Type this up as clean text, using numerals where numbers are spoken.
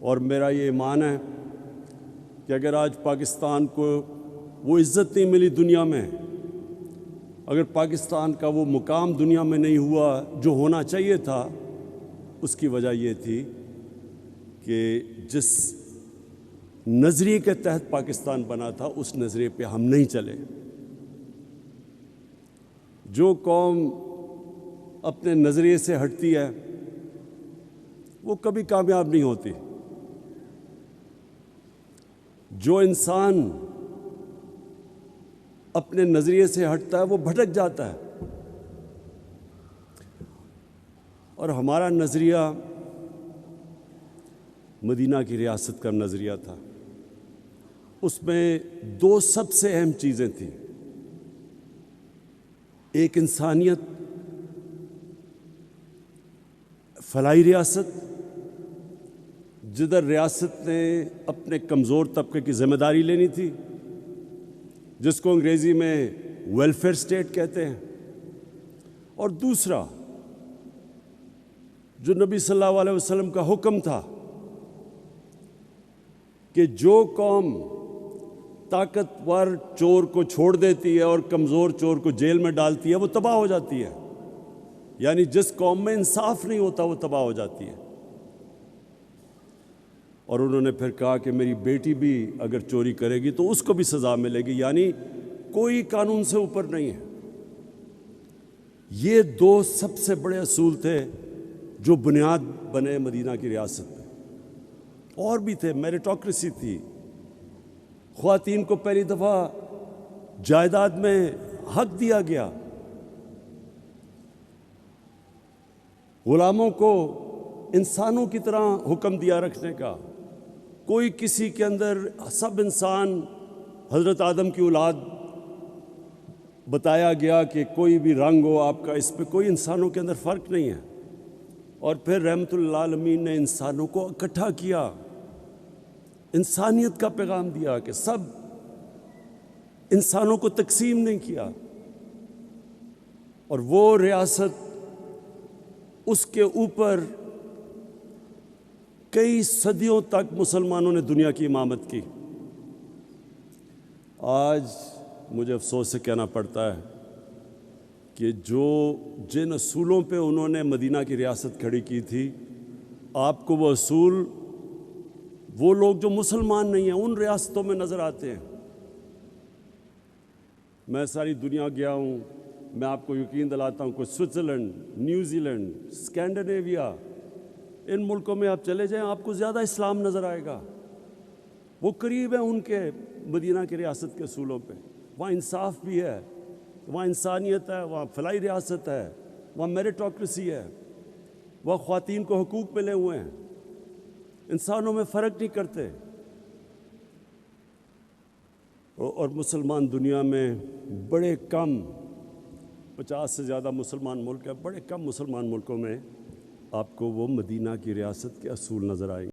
اور میرا یہ ایمان ہے کہ اگر آج پاکستان کو وہ عزت نہیں ملی دنیا میں، اگر پاکستان کا وہ مقام دنیا میں نہیں ہوا جو ہونا چاہیے تھا، اس کی وجہ یہ تھی کہ جس نظریے کے تحت پاکستان بنا تھا اس نظریے پہ ہم نہیں چلے۔ جو قوم اپنے نظریے سے ہٹتی ہے وہ کبھی کامیاب نہیں ہوتی۔ جو انسان اپنے نظریے سے ہٹتا ہے وہ بھٹک جاتا ہے، اور ہمارا نظریہ مدینہ کی ریاست کا نظریہ تھا۔ اس میں دو سب سے اہم چیزیں تھیں، ایک انسانیت، فلاحی ریاست، جدھر ریاست نے اپنے کمزور طبقے کی ذمہ داری لینی تھی، جس کو انگریزی میں ویلفیئر اسٹیٹ کہتے ہیں، اور دوسرا جو نبی صلی اللہ علیہ وسلم کا حکم تھا کہ جو قوم طاقتور چور کو چھوڑ دیتی ہے اور کمزور چور کو جیل میں ڈالتی ہے وہ تباہ ہو جاتی ہے، یعنی جس قوم میں انصاف نہیں ہوتا وہ تباہ ہو جاتی ہے۔ اور انہوں نے پھر کہا کہ میری بیٹی بھی اگر چوری کرے گی تو اس کو بھی سزا ملے گی، یعنی کوئی قانون سے اوپر نہیں ہے۔ یہ دو سب سے بڑے اصول تھے جو بنیاد بنے مدینہ کی ریاست میں۔ اور بھی تھے، میریٹوکریسی تھی، خواتین کو پہلی دفعہ جائیداد میں حق دیا گیا، غلاموں کو انسانوں کی طرح حکم دیا رکھنے کا، کوئی کسی کے اندر، سب انسان حضرت آدم کی اولاد بتایا گیا کہ کوئی بھی رنگ ہو آپ کا، اس پہ کوئی انسانوں کے اندر فرق نہیں ہے۔ اور پھر رحمت اللہ عالمین نے انسانوں کو اکٹھا کیا، انسانیت کا پیغام دیا کہ سب انسانوں کو تقسیم نہیں کیا، اور وہ ریاست اس کے اوپر کئی صدیوں تک مسلمانوں نے دنیا کی امامت کی۔ آج مجھے افسوس سے کہنا پڑتا ہے کہ جن اصولوں پہ انہوں نے مدینہ کی ریاست کھڑی کی تھی، آپ کو وہ اصول وہ لوگ جو مسلمان نہیں ہیں ان ریاستوں میں نظر آتے ہیں۔ میں ساری دنیا گیا ہوں، میں آپ کو یقین دلاتا ہوں کہ سوئٹزرلینڈ، نیوزی لینڈ، اسکینڈینیویا، ان ملکوں میں آپ چلے جائیں آپ کو زیادہ اسلام نظر آئے گا، وہ قریب ہیں ان کے مدینہ کی ریاست کے اصولوں پہ۔ وہاں انصاف بھی ہے، وہاں انسانیت ہے، وہاں فلاحی ریاست ہے، وہاں میریٹوکریسی ہے، وہاں خواتین کو حقوق ملے ہوئے ہیں، انسانوں میں فرق نہیں کرتے۔ اور مسلمان دنیا میں بڑے کم، 50 سے زیادہ مسلمان ملک ہیں، بڑے کم مسلمان ملکوں میں آپ کو وہ مدینہ کی ریاست کے اصول نظر آئیں گے۔